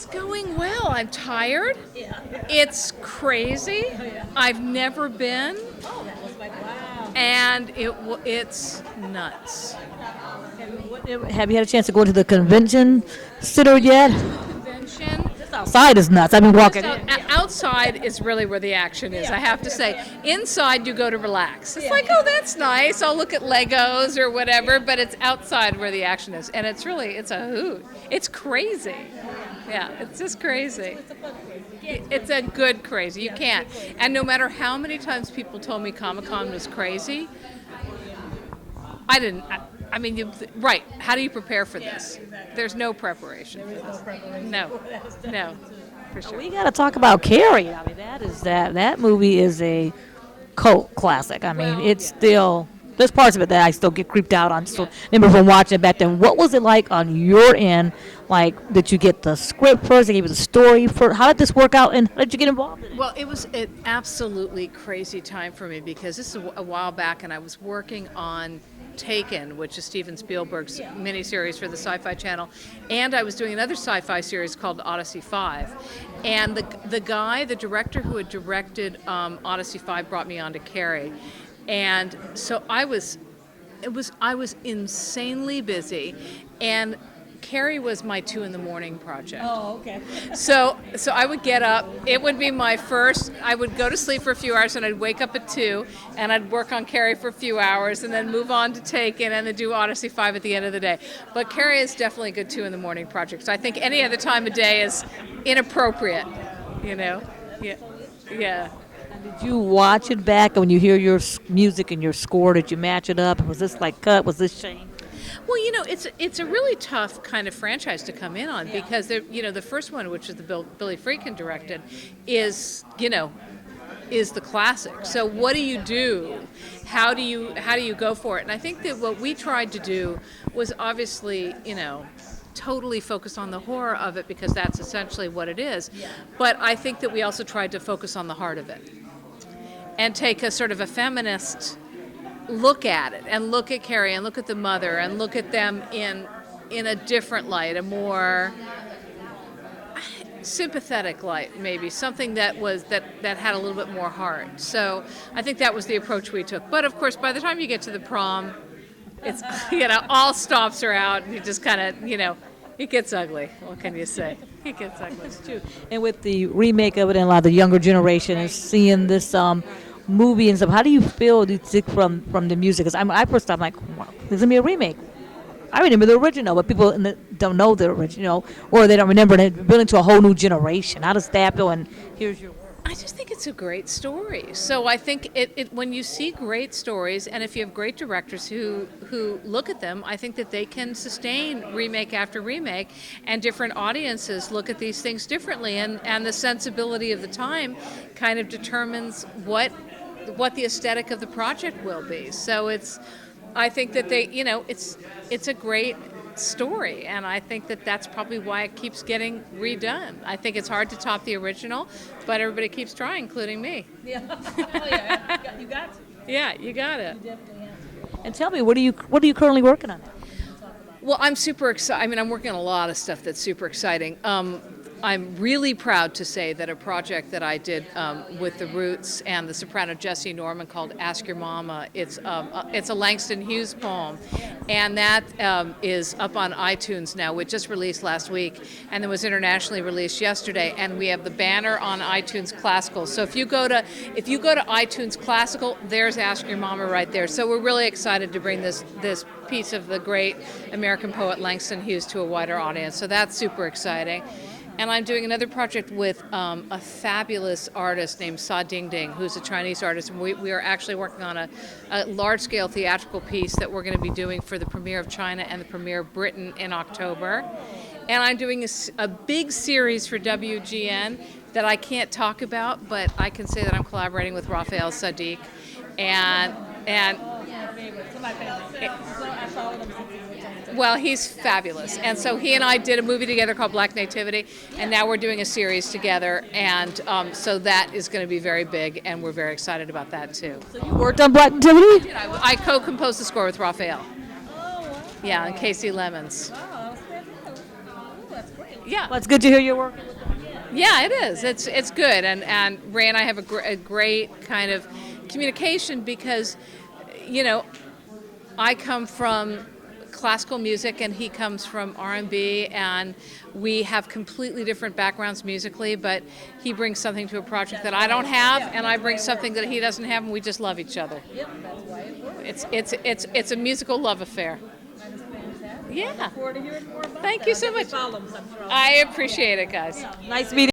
It's going well. I'm tired. It's crazy. I've never been, Oh, that was like, wow. and it's nuts. Have you had a chance to go to the convention center yet? Convention. This outside is nuts. I've been walking So, in. outside is really where the action is, I have to say. Inside, you go to relax. It's like, oh, that's nice. I'll look at Legos or whatever, but it's outside where the action is. And it's a hoot. It's crazy. Yeah, it's just crazy. It's a good crazy. You can't. And no matter how many times people told me Comic-Con was crazy, I didn't. I mean, right. How do you prepare for this? There's no preparation for this. No, for sure. We got to talk about Carrie. I mean, that movie is a cult classic. I mean, it's still there's parts of it that I still get creeped out on. Still remember from watching it back then. What was it like on your end? Like, did you get the script first? They gave you the story first. How did this work out, and how did you get involved in it? Well, it was an absolutely crazy time for me because this is a while back, and I was working on Taken, which is Steven Spielberg's miniseries for the Sci-Fi Channel, and I was doing another sci-fi series called Odyssey 5. And the director who had directed Odyssey 5 brought me on to Carrie. And so I was insanely busy, and Carrie was my 2 a.m. project. Oh, okay. So I would get up. It would be my first. I would go to sleep for a few hours, and I'd wake up at 2, and I'd work on Carrie for a few hours, and then move on to Taken, and then do Odyssey 5 at the end of the day. But Carrie is definitely a good 2 a.m. project. So I think any other time of day is inappropriate. You know? Yeah. Did you watch it back, and when you hear your music and your score, did you match it up? Was this like cut? Was this changed? Well, it's a really tough kind of franchise to come in on because the first one, which is the Billy Friedkin directed, is the classic. So what do you do? How do you go for it? And I think that what we tried to do was obviously totally focus on the horror of it because that's essentially what it is. But I think that we also tried to focus on the heart of it and take a sort of a feminist look at it and look at Carrie and look at the mother and look at them in a different light, a more sympathetic light, maybe something that had a little bit more heart. So I think that was the approach we took. But of course, by the time you get to the prom, it's all stops are out, and you just kind of it gets ugly. What can you say? It gets ugly. That's true. And with the remake of it, and a lot of the younger generation is seeing this movie and stuff. How do you feel from the music? Because I first thought, like, wow, there's gonna be a remake. I remember the original, but people don't know the original, or they don't remember it. It's building to a whole new generation. How does that feel? And here's your. I just think it's a great story. So I think it when you see great stories, and if you have great directors who look at them, I think that they can sustain remake after remake, and different audiences look at these things differently, and the sensibility of the time kind of determines what the aesthetic of the project will be. So I think that it's a great story, and I think that that's probably why it keeps getting redone. I think it's hard to top the original, but everybody keeps trying, including me. Yeah. Oh, yeah. You got to. Yeah, you got it. You definitely have to. And tell me, what are you currently working on? Well, I'm super excited. I mean, I'm working on a lot of stuff that's super exciting. I'm really proud to say that a project that I did with the Roots and the soprano Jessie Norman called "Ask Your Mama." It's a Langston Hughes poem, and that is up on iTunes now. It just released last week, and it was internationally released yesterday. And we have the banner on iTunes Classical. So if you go to iTunes Classical, there's "Ask Your Mama" right there. So we're really excited to bring this piece of the great American poet Langston Hughes to a wider audience. So that's super exciting. And I'm doing another project with a fabulous artist named Sa Ding Ding, who's a Chinese artist. And we are actually working on a large-scale theatrical piece that we're going to be doing for the premiere of China and the premiere of Britain in October. And I'm doing a big series for WGN that I can't talk about, but I can say that I'm collaborating with Raphael Sadiq. And well, he's fabulous. And so he and I did a movie together called Black Nativity, and now we're doing a series together. And so that is going to be very big, and we're very excited about that, too. So you worked on Black Nativity? I co-composed the score with Raphael. Yeah, and Casey Lemons. Oh, that's great. Yeah. Well, it's good to hear you're working. Yeah, it is. It's good, and Ray and I have a great kind of communication because, you know, I come from classical music and he comes from R&B, and we have completely different backgrounds musically, but he brings something to a project that I don't have, and I bring something that he doesn't have, and we just love each other. It's a musical love affair. Yeah. Thank you so much. I appreciate it, guys. Nice meeting.